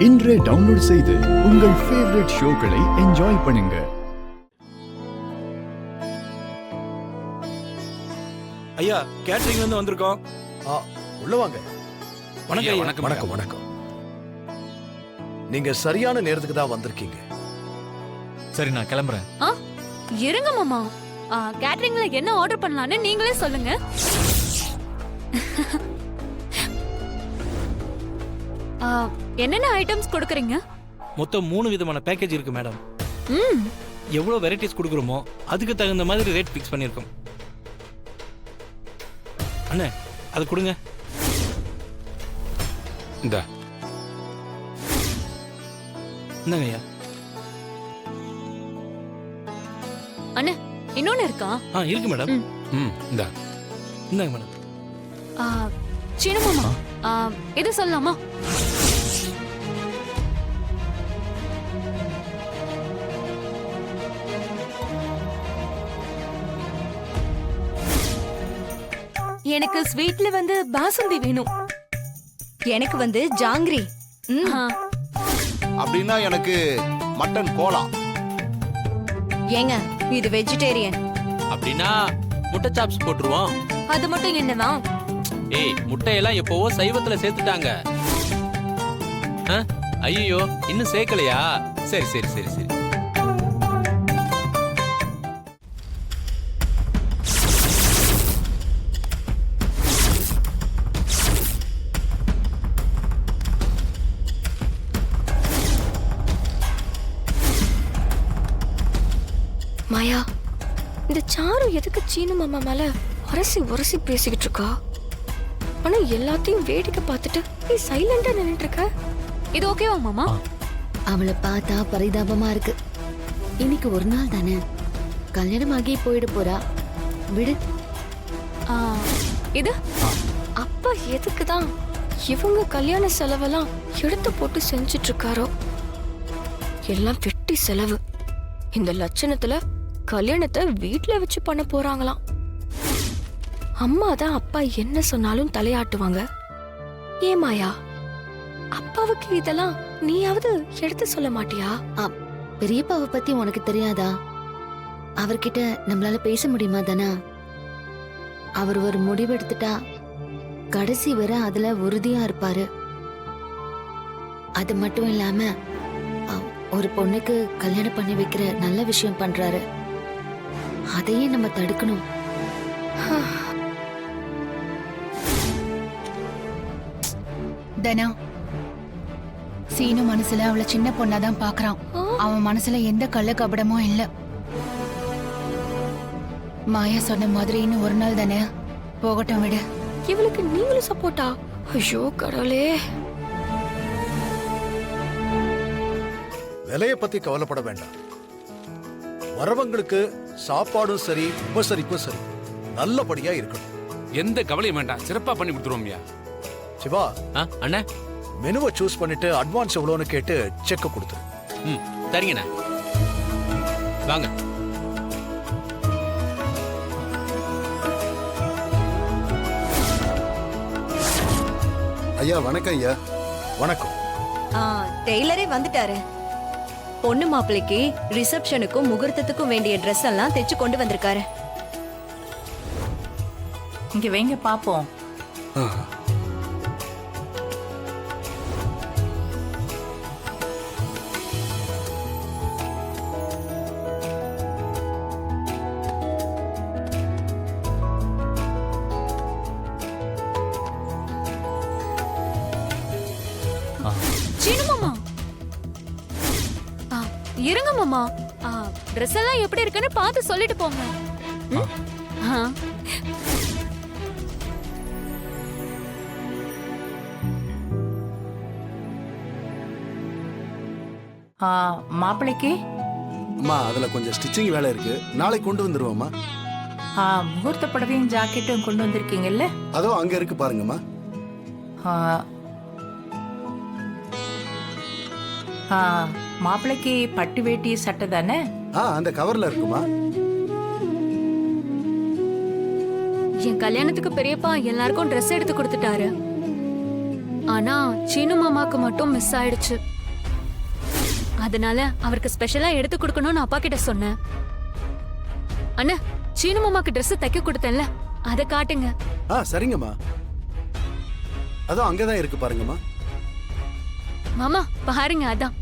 இன்றே டவுன்லோட் செய்து உங்கள் ஃபேவரட் ஷோக்களை என்ஜாய் பண்ணுங்க. ஐயா, கேட்டரிங்ல இருந்து வந்திருக்கோம். உள்ள வாங்க. வணக்கம் ஐயா. வணக்கம் வணக்கம் வணக்கம். நீங்க சரியான நேரத்துக்கு தான் வந்திருக்கீங்க. சரி, நான் கிளம்புறேன். இருங்க மாமா. கேட்டரிங்ல என்ன ஆர்டர் பண்ணலாம்னு நீங்களே சொல்லுங்க. என்னென்ன ஐட்டம்ஸ் கொடுக்குறீங்க? மொத்தம் 3 விதமான பேக்கேஜ் இருக்கு மேடம். எவ்வளவு வெரைட்டிஸ் கொடுக்குறோமோ அதுக்கு தகுந்த மாதிரி ரேட் ஃபிக்ஸ் பண்ணியிருக்கோம். அண்ணே, அது கொடுங்க. இந்தா இந்தாங்க ஐயா. அண்ணே, இன்னொன்னு இருக்கா? இருக்கு மேடம். இந்தா இந்தாங்க மேடம். சீனு மாமா, இது சொல்லலாமா? எனக்கு ஸ்வீட்ல வந்து பாசுந்தி வேணும். எனக்கு வந்து ஜாங்கிரி. அப்படின்னா எனக்கு மட்டன் கோலா. ஏங்க, இது வெஜிடேரியன். அப்படின்னா முட்டை சாப்ஸ் போட்டுருவோம். அது மட்டும் என்னவா? ஏய், முட்டையெல்லாம் எப்பவோ சைவத்துல சேர்த்துட்டாங்க. ஐயோ, இன்னும் சேர்க்கலையா? சரி சரி சரி சரி. மாயா, இந்த சாரு எதுக்கு சீனு மாமா மேல உரசி உரசி பேசிக்கிட்டு இருக்கா? ஆனா எல்லாத்தையும் வேடிக்கை பார்த்துட்டு நீ சைலண்டா நின்னுட்டு இருக்க. இது ஓகேவா மாமா? அவளை பார்த்தா பரிதாபமா இருக்கு. இன்னைக்கு ஒரு நாள் தானே, கல்யாணம் ஆகி போயிட போறா, விடு. இது அப்பா எதுக்குதான் இவங்க கல்யாண செலவெல்லாம் எடுத்து போட்டு செஞ்சுட்டு இருக்காரோ? எல்லாம் வெட்டி செலவு. இந்த லட்சணத்துல கல்யாணத்தை வீட்டுல வச்சு பண்ண போறாங்களாம். அம்மா தான் அப்பா என்ன சொன்னாலும் தலையாட்டுவாங்க. ஏமாயா, அப்பாவுக்கு இதெல்லாம் நீயாவது எடுத்து சொல்ல மாட்டியா? பெரியப்பாவை பத்தி உனக்கு தெரியாதா? அவர்கிட்ட நம்மளால பேச முடியுமா தானா? அவர் ஒரு முடிவு எடுத்துட்டா கடைசி வரை அதுல உறுதியா இருப்பாரு. அது மட்டும் இல்லாம ஒரு பொண்ணுக்கு கல்யாணம் பண்ணி வைக்கிற நல்ல விஷயம் பண்றாரு. அதையே நம்ம தடுக்கணும். தனா, சீனு மனசுல அவளை சின்ன பொண்ணாதான் பாக்குறான். அவன் மனசுல எந்த கள்ள கபடமும் இல்ல. மாயா சொன்ன மாதிரி இன்னும் ஒரு நாள் தானே, போகட்டும், விடு. இவளுக்கு நீங்களும் சப்போர்ட்டா? ஐயோ கடவுளே. விலைய பத்தி கவலைப்பட வேண்டாம். வரவங்களுக்கு சாப்பாடும் சரி, உபசரிப்பும் சரி நல்லபடியா இருக்கணும். எந்த கவலையும் வேண்டாம், சிறப்பா பண்ணி கொடுத்துருவோம்யா. சிவா, அண்ணா, மெனுவை சூஸ் பண்ணிட்டு அட்வான்ஸ் எவ்வளோன்னு கேட்டு செக் கொடுத்துரு. சரிங்கண்ணா, வாங்க. ஐயா வணக்கம். ஐயா வணக்கம். டெய்லரே வந்துட்டாரு. பொண்ணு மாப்பிள்ளைக்கு ரிசப்ஷனுக்கும் முகூர்த்தத்துக்கும் வேண்டிய ட்ரெஸ் எல்லாம் தைச்சு கொண்டு வந்திருக்காரு. இங்க வைங்க பாப்போம். சீனு மாமா, இருங்க மாமா. ட்ரெஸ் எல்லாம் எப்படி இருக்குன்னு பார்த்து சொல்லிட்டு போங்க. மாப்பிள்ளைக்கு அம்மா அதுல கொஞ்சம் ஸ்டிச்சிங் வேலை இருக்கு, நாளைக்கு கொண்டு வந்துருவோம்மா. முகூர்த்த புடவையும் ஜாக்கெட்டும் கொண்டு வந்திருக்கீங்கல்ல? அதோ அங்க இருக்கு பாருங்கம்மா. மாப்பிள்ளைக்கு பட்டு வேட்டி சட்டை தானே? அந்த கவர்ல இருக்குமா. என் கல்யாணத்துக்கு பெரியப்பா எல்லாருக்கும் ட்ரெஸ் எடுத்து கொடுத்துட்டாரு. ஆனா சீனு மாமாக்கு மட்டும் மிஸ் ஆயிடுச்சு. அதனால அவருக்கு ஸ்பெஷலா எடுத்து கொடுக்கணும்னு அப்பா கிட்ட சொன்னேன். அண்ணா, சீனு மாமாக்கு Dress தைக்க கொடுத்தேன்ல, அதை காட்டுங்க. சரிங்கம்மா. அதான் அங்கதான் இருக்கு பாருங்கம்மா. மாமா பாருங்க, அதான்.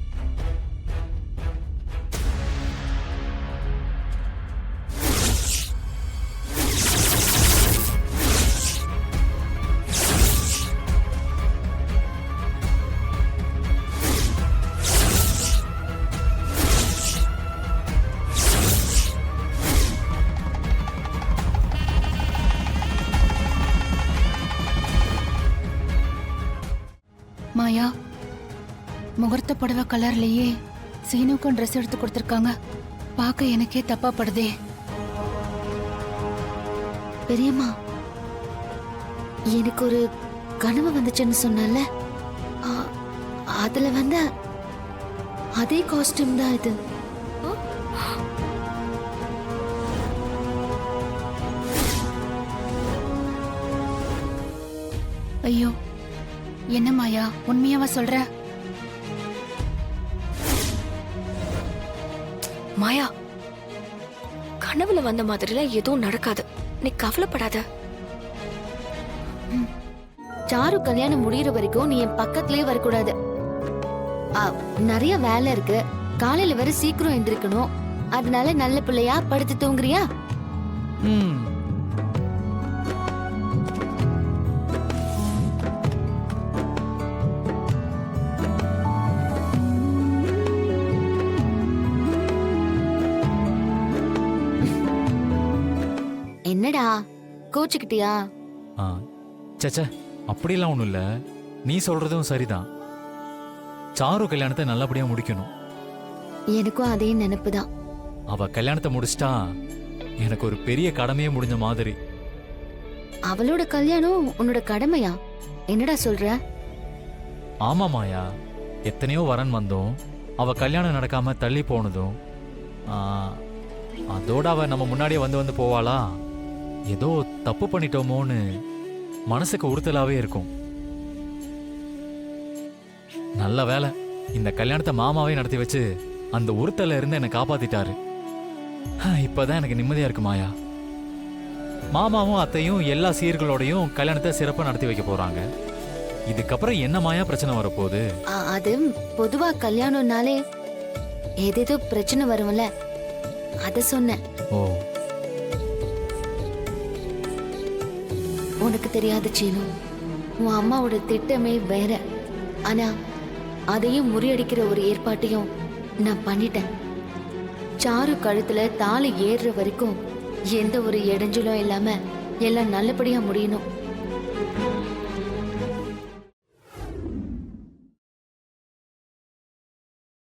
மாயா, முகூர்த்த புடவை கலர்லயே சீனுக்கும் ட்ரெஸ் எடுத்து கொடுத்துருக்காங்க. பார்க்க எனக்கே தப்பா படுதே. பெரியம்மா, எனக்கு ஒரு கனவு வந்துச்சுன்னு சொன்னல, அதுல வந்த அதே காஸ்டியூம் தான் இது. ஐயோ, என்ன மாயா, உண்மையாவா சொல்ற? மாயா, கனவுல வந்த மாதிரிலாம் எதுவும் நடக்காது. நீ கவலைப்படாத. சாரு கல்யாணம் முடியற வரைக்கும் நீ என் பக்கத்திலே வரக்கூடாது. நிறைய வேலை இருக்கு, காலையில வர சீக்கிரம் எந்திரிக்கணும். அதனால நல்ல பிள்ளையா படுத்து தூங்குறியா? என்னடா கோச்சுக்கிட்டியா? சச்சா, அப்படிலாம் ஒண்ணும் இல்ல. நீ சொல்றதும் சரிதான். சாரு கல்யாணத்தை நல்லபடியா முடிக்கணும். எனக்கும் அதே நினைப்புதான். அவ கல்யாணத்தை முடிச்சிட்டா எனக்கு ஒரு பெரிய கடமையே முடிஞ்ச மாதிரி. அவளோட கல்யாணம் உன்னோட கடமையா? என்னடா சொல்ற? ஆமா மாயா, எத்தனையோ வரன் வந்தோம், அவ கல்யாணம் நடக்காம தள்ளி போனதும் அதோட அவ நம்ம முன்னாடியே வந்து போவாளா? ஏதோ தப்பு பண்ணிட்டோமோன்னு மனசுக்கு உறுத்தலாவே இருக்கும். நல்ல வேலை, இந்த கல்யாணத்தை மாமாவே நடத்தி வச்சு அந்த உறுத்தல இருந்து என்னை காப்பாத்திட்டாரு. இப்பதான் எனக்கு நிம்மதியா இருக்கு மாயா. மாமாவும் அத்தையும் எல்லா சீர்களோடையும் கல்யாணத்தை சிறப்பா நடத்தி வைக்க போறாங்க. இதுக்கப்புறம் என்ன மாயா பிரச்சனை வரப்போகுது? அது பொதுவா கல்யாணம்னாலே ஏதேதோ பிரச்சனை வரும்ல, அத சொன்னேன். ஓ, உனக்கு தெரியாது சீனு, உன் அம்மாவோட திட்டமே வேற. ஆனா அதையும் முறியடிக்கிற ஒரு ஏற்பாட்டையும் நான் பண்ணிட்டேன். சாரு கழுத்துல தாலி ஏறுற வரைக்கும் எந்த ஒரு இடைஞ்சலும் இல்லாம எல்லாம் நல்லபடியா முடியணும்.